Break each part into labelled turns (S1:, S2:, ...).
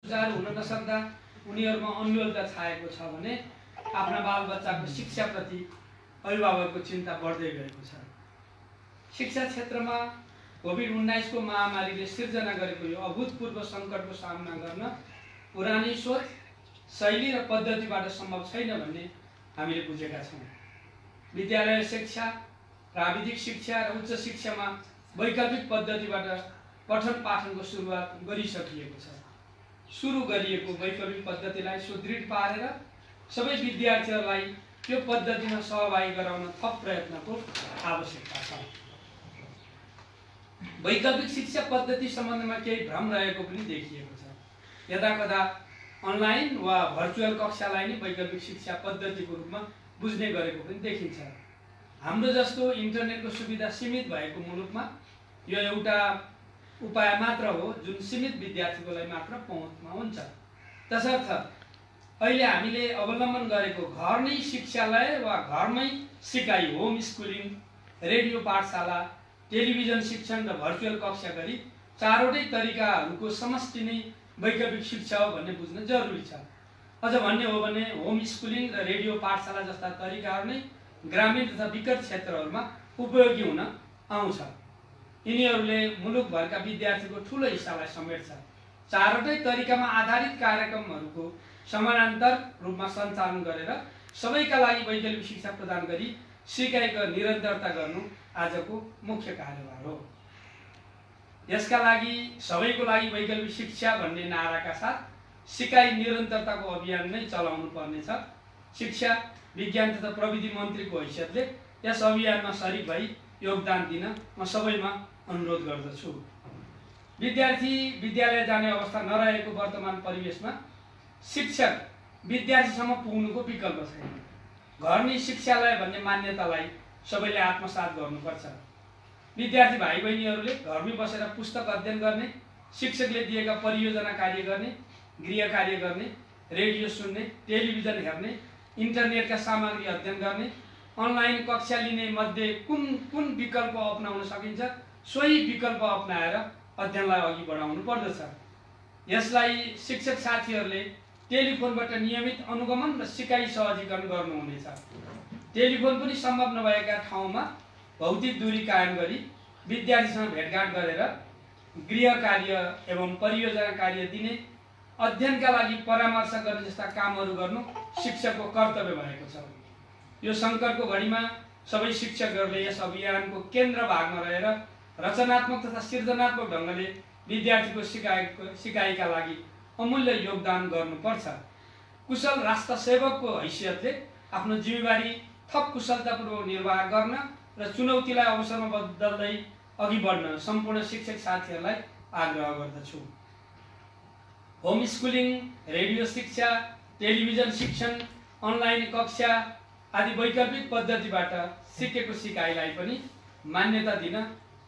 S1: सुचारू हुन नसक्दा उनीहरुमा अन्योलता छाएको छ भने आफ्ना बालबच्चाको शिक्षाप्रति अभिभावकको चिन्ता बढ्दै गएको छ। शिक्षा क्षेत्रमा कोभिड-19 को महामारीले सिर्जना गरेको यो अभूतपूर्व संकटको सामना गर्न पुरानी सोच, शैली र पद्धतिबाट सम्भव छैन भन्ने हामीले बुझेका छौं। विद्यालय शिक्षा, प्राविधिक शिक्षा र उच्च शिक्षामा वैकल्पिक पद्धतिबाट पठन पाठनको सुरुवात गरिसकिएको छ। सुरु गरिएको वैकल्पिक पद्धतिलाई सुदृढ पारेर सबै विद्यार्थीहरूलाई त्यो पद्धतिमा सहभागी गराउन थप प्रयत्नको आवश्यकता छ। वैकल्पिक शिक्षा पद्धति सम्बन्धमा केही भ्रम रहेको पनि देखिएको छ। यदाकदा अनलाइन वा भर्चुअल कक्षालाई नै वैकल्पिक शिक्षा पद्धतिको रूपमा बुझ्ने गरेको पनि देखिन्छ। हाम्रो जस्तो इन्टरनेटको सुविधा सीमित भएको मुलुकमा यो एउटा उपाय मात्र हो जुन सीमित विद्यार्थीको लागि मात्र पहुँचमा हुन्छ। तसर्थ अहिले हामीले अवलम्बन गरेको घर नै शिक्षालय वा घरमै सिकाइ, होम स्कुलिङ, रेडियो पाठशाला, टेलिभिजन शिक्षण र भर्चुअल कक्षा गरी चारवटै तरिकाहरूको समष्टि नै वैकल्पिक शिक्षा हो भन्ने बुझ्न जरुरी छ। अझ भन्ने हो भने होम स्कुलिङ र रेडियो पाठशाला जस्ता तरिकाहरू नै ग्रामीण तथा विकट क्षेत्रहरूमा उपयोगी हुन आउँछ। यिनीहरूले मुलुकभरका विद्यार्थीको ठूलो हिस्सालाई समेट्छ। चारवटै तरिकामा आधारित कार्यक्रमहरूको समानान्तर रूपमा सञ्चालन गरेर सबैका लागि वैकल्पिक शिक्षा प्रदान गरी सिकाइको निरन्तरता गर्नु आजको मुख्य कार्यभार हो। यसका लागि सबैको लागि वैकल्पिक शिक्षा भन्ने नाराका साथ सिकाइ निरन्तरताको अभियान नै चलाउनु पर्नेछ। शिक्षा, विज्ञान तथा प्रविधि मन्त्रीको हैसियतले यस अभियानमा सरिक भई योगदान दिन म सबैमा अनुरोध गर्दछु। विद्यार्थी विद्यालय जाने अवस्था नरहेको वर्तमान परिवेशमा शिक्षक विद्यार्थीसम्म पुग्नुको विकल्प छैन। घर नै शिक्षालय भन्ने मान्यतालाई सबैले आत्मसात गर्नुपर्छ। विद्यार्थी भाइ बहिनीहरूले घरमै बसेर पुस्तक अध्ययन गर्ने, शिक्षकले दिएका परियोजना कार्य गर्ने, गृह कार्य गर्ने, रेडियो सुन्ने, टेलिभिजन हेर्ने, इन्टरनेटका सामग्री अध्ययन गर्ने, अनलाइन कक्षा लिने मध्ये कुन विकल्प अपनाउन सकिन्छ सोही विकल्प अपनाएर अध्ययनलाई अघि बढाउनु पर्दछ। यसलाई शिक्षक साथीहरूले टेलिफोनबाट नियमित अनुगमन र सिकाइ सहजीकरण गर्नुहुनेछ। टेलिफोन पनि सम्भव नभएका ठाउँमा भौतिक दूरी कायम गरी विद्यार्थीसँग भेटघाट गरेर गृह कार्य एवं परियोजना कार्य दिने, अध्ययनका लागि परामर्श गर्ने जस्ता कामहरू गर्नु शिक्षकको कर्तव्य भएको छ। यो सङ्कटको घडीमा सबै शिक्षकहरूले यस अभियानको केन्द्र भागमा रहेर रचनात्मक तथा सृजनात्मक ढङ्गले विद्यार्थीको सिकाइका लागि अमूल्य योगदान गर्नुपर्छ। कुशल राष्ट्र सेवकको हैसियतले आफ्नो जिम्मेवारी थप कुशलतापूर्वक निर्वाह गर्न र चुनौतीलाई अवसरमा बदल्दै अघि बढ्न सम्पूर्ण शिक्षक साथीहरूलाई आग्रह गर्दछु। होम स्कुलिङ, रेडियो शिक्षा, टेलिभिजन शिक्षण, अनलाइन कक्षा आदि वैकल्पिक पद्धतिबाट सिकेको सिकाइलाई पनि मान्यता दिन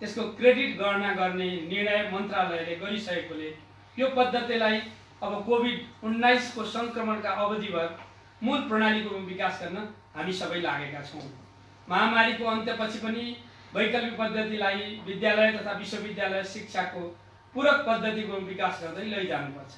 S1: त्यसको क्रेडिट गणना गर्ने निर्णय मन्त्रालयले गरिसकेकोले यो पद्धतिलाई अब कोभिड-19 को संक्रमणका अवधिभर मूल प्रणालीको विकास गर्न हामी सबै लागेका छौँ। महामारीको अन्त्यपछि पनि वैकल्पिक पद्धतिलाई विद्यालय तथा विश्वविद्यालय शिक्षाको पूरक पद्धतिको विकास गर्दै लैजानुपर्छ।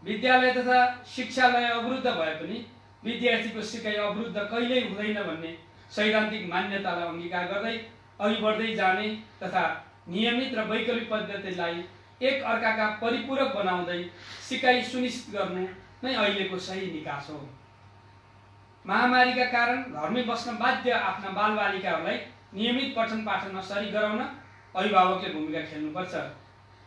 S1: विद्यालय तथा शिक्षालय अवरुद्ध भए पनि विद्यार्थीको सिकाइ अवरुद्ध कहिल्यै हुँदैन भन्ने सैद्धान्तिक मान्यतालाई अंगीकार गर्दै अघि बढ्दै जाने तथा नियमित र वैकल्पिक पद्धतिलाई एक अर्काका परिपूरक बनाउँदै सिकाइ सुनिश्चित गर्नु नै अहिलेको सही निकास हो। महामारीका कारण घरमै बस्न बाध्य आफ्ना बालबालिकाहरूलाई नियमित पठन पाठनमा सरी गराउन अभिभावकले भूमिका खेल्नुपर्छ।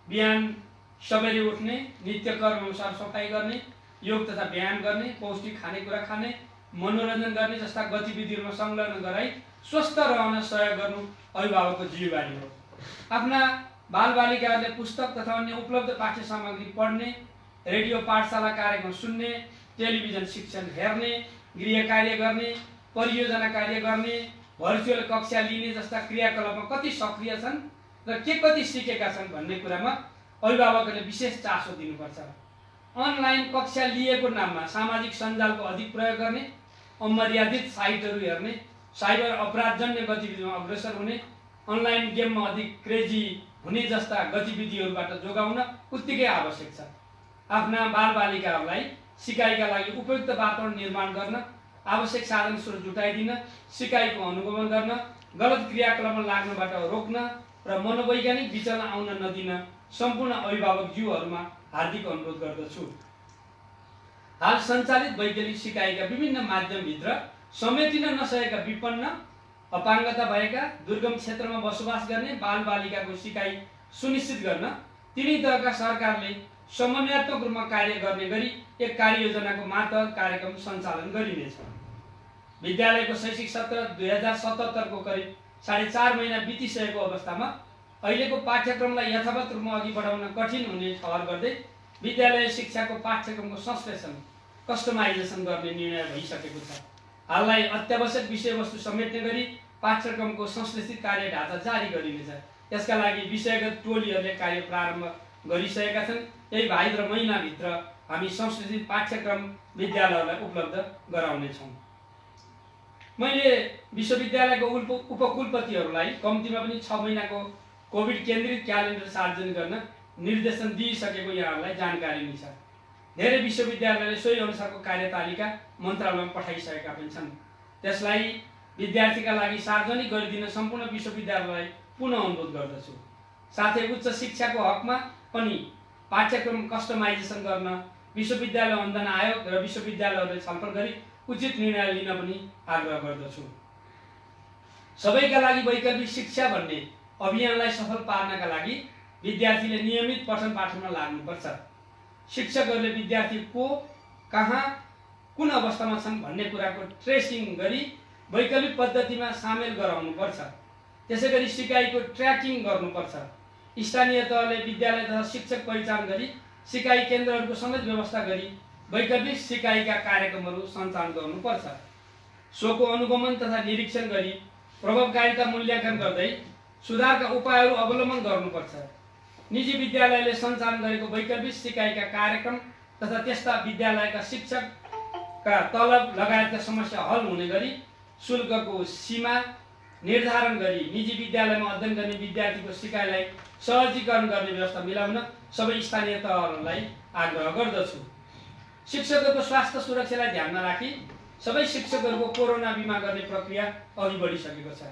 S1: बिहान सबेरै उठ्ने, नित्य कर्म अनुसार सफाई गर्ने, योग तथा व्यायाम गर्ने, पौष्टिक खानेकुरा खाने, मनोरञ्जन गर्ने जस्ता गतिविधिहरूमा संलग्न गराई स्वस्थ रहन सहयोग गर्नु अभिभावकको जिम्मेवारी हो। आफ्ना बालबालिकाहरूले पुस्तक तथा अन्य उपलब्ध पाठ्य सामग्री पढ्ने, रेडियो पाठशाला कार्यक्रम सुन्ने, टेलिभिजन शिक्षण हेर्ने, गृह कार्य गर्ने, परियोजना कार्य गर्ने, भर्चुअल कक्षा लिने जस्ता क्रियाकलापमा कति सक्रिय छन् र के कति सिकेका छन् भन्ने कुरामा अभिभावकहरूले विशेष चासो दिनुपर्छ। अनलाइन कक्षा लिएको नाममा सामाजिक सञ्जालको अधिक प्रयोग गर्ने, अमर्यादित साइटहरू हेर्ने, साइबर अपराधजन्य गतिविधिमा अग्रसर हुने, अनलाइन गेममा अधिक क्रेजी हुने जस्ता गतिविधिहरूबाट जोगाउन उत्तिकै आवश्यक छ। आफ्ना बालबालिकाहरूलाई सिकाइका लागि उपयुक्त वातावरण निर्माण गर्न, आवश्यक साधन स्रोत जुटाइदिन, सिकाइको अनुगमन गर्न, गलत क्रियाकलापमा लाग्नबाट रोक्न र मनोवैज्ञानिक विचलन आउन नदिन सम्पूर्ण अभिभावकज्यूहरूमा हार्दिक अनुरोध गर्दछु। हाल सञ्चालित वैकल्पिक सिकाइका विभिन्न माध्यमभित्र समेटिन नसकेका विपन्न, अपाङ्गता भएका, दुर्गम क्षेत्रमा बसोबास गर्ने बालबालिकाको सिकाइ सुनिश्चित गर्न तिनै तहका सरकारले समन्वयात्मक रूपमा कार्य गर्ने गरी एक कार्ययोजनाको मातहत कार्यक्रम सञ्चालन गरिनेछ। विद्यालयको शैक्षिक सत्र 2077 को करिब 4.5 महिना बितिसकेको अवस्थामा अहिलेको पाठ्यक्रमलाई यथावत रूपमा अघि बढाउन कठिन हुने ठहर गर्दै विद्यालय शिक्षाको पाठ्यक्रमको संश्लेषण, कस्टमाइजेसन गर्ने निर्णय भइसकेको छ। हाललाई अत्यावश्यक विषयवस्तु समेट्ने गरी पाठ्यक्रमको संश्लेषित कार्य ढाँचा जारी गरिनेछ। यसका लागि विषयगत टोलीहरूले कार्य प्रारम्भ गरिसकेका छन्। यही भाद्र महिनाभित्र हामी संश्लेषित पाठ्यक्रम विद्यालयहरूलाई उपलब्ध गराउनेछौँ। मैले विश्वविद्यालयको उपकुलपतिहरूलाई कम्तीमा पनि 6 महिनाको कोभिड केन्द्रित क्यालेन्डर सार्वजनिक गर्न निर्देशन दिइसकेको यहाँहरूलाई जानकारी नै छ। धेरै विश्वविद्यालयले सोही अनुसारको कार्यतालिका मन्त्रालयमा पठाइसकेका पनि छन्। त्यसलाई विद्यार्थीका लागि सार्वजनिक गरिदिन सम्पूर्ण विश्वविद्यालयलाई पुनः अनुरोध गर्दछु। साथै उच्च शिक्षाको हकमा पनि पाठ्यक्रम कस्टमाइजेसन गर्न विश्वविद्यालय अनुदान आयोग र विश्वविद्यालयहरूले छलफल गरी उचित निर्णय लिन पनि आग्रह गर्दछु। सबैका लागि वैकल्पिक शिक्षा भन्ने अभियानलाई सफल पार्नका लागि विद्यार्थीले नियमित पठन पाठनमा लाग्नुपर्छ। शिक्षकहरूले विद्यार्थी को, कहाँ, कुन अवस्थामा छन् भन्ने कुराको ट्रेसिङ गरी वैकल्पिक पद्धतिमा सामेल गराउनुपर्छ। त्यसैगरी सिकाइको ट्र्याकिङ गर्नुपर्छ। स्थानीय तहले विद्यालय तथा शिक्षक पहिचान गरी सिकाइ केन्द्रहरूको समेत व्यवस्था गरी वैकल्पिक सिकाइका कार्यक्रमहरू सञ्चालन गर्नुपर्छ। सोको अनुगमन तथा निरीक्षण गरी प्रभावकारिता मूल्याङ्कन गर्दै सुधारका उपायहरू अवलम्बन गर्नुपर्छ। निजी विद्यालयले सञ्चालन गरेको वैकल्पिक सिकाइका कार्यक्रम तथा त्यस्ता विद्यालयका शिक्षकका तलब लगायतका समस्या हल हुने गरी शुल्कको सीमा निर्धारण गरी निजी विद्यालयमा अध्ययन गर्ने विद्यार्थीको सिकाइलाई सहजीकरण गर्ने व्यवस्था मिलाउन सबै स्थानीय तहहरूलाई आग्रह गर्दछु। शिक्षकहरूको स्वास्थ्य सुरक्षालाई ध्यानमा राखी सबै शिक्षकहरूको कोरोना बिमा गर्ने प्रक्रिया अघि बढिसकेको छ।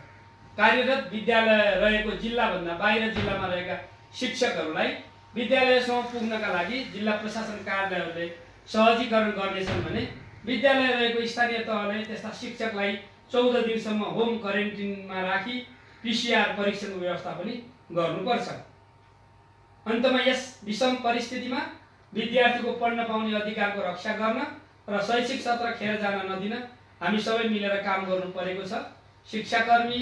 S1: कार्यरत विद्यालय रहेको जिल्लाभन्दा बाहिर जिल्लामा रहेका शिक्षकहरूलाई विद्यालयसम्म पुग्नका लागि जिल्ला प्रशासन कार्यालयहरूले सहजीकरण गर्नेछन् भने विद्यालय रहेको स्थानीय तहले त्यस्ता शिक्षकलाई 14 दिनसम्म होम क्वारेन्टिनमा राखी PCR परीक्षणको व्यवस्था पनि गर्नुपर्छ। अन्तमा यस विषम परिस्थितिमा विद्यार्थीको पढ्न पाउने अधिकारको रक्षा गर्न र शैक्षिक सत्र खेर जान नदिन हामी सबै मिलेर काम गर्नु परेको छ। शिक्षाकर्मी,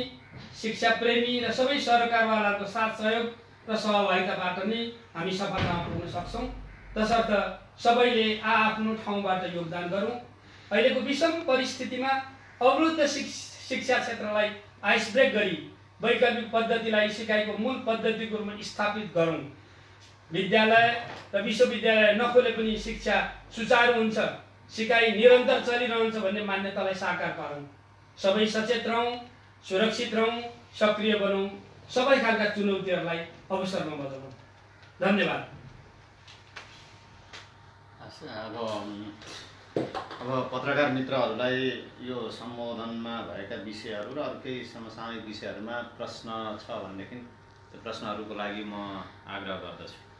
S1: शिक्षाप्रेमी र सबै सरकारवालाहरूको साथ सहयोग र सहभागिताबाट नै हामी सफलतामा पुग्न सक्छौँ। तसर्थ सबैले आफ्नो ठाउँबाट योगदान गरौँ। अहिलेको विषम परिस्थितिमा अवरुद्ध शिक्षा क्षेत्रलाई आइस ब्रेक गरी वैकल्पिक पद्धतिलाई सिकाइको मूल पद्धतिको रूपमा स्थापित गरौँ। विद्यालय र विश्वविद्यालय नखोले पनि शिक्षा सुचारू हुन्छ, सिकाइ निरन्तर चलिरहन्छ भन्ने मान्यतालाई साकार पारौँ। सबै सचेत रहौँ, सुरक्षित रहौँ, सक्रिय बनौँ, सबै खालका चुनौतीहरूलाई अवसरमा बदलौँ। धन्यवाद।
S2: अब पत्रकार मित्रहरूलाई यो सम्बोधनमा भएका विषयहरू र अरू केही समसामयिक विषयहरूमा प्रश्न छ भनेदेखि त्यो प्रश्नहरूको लागि म आग्रह गर्दछु।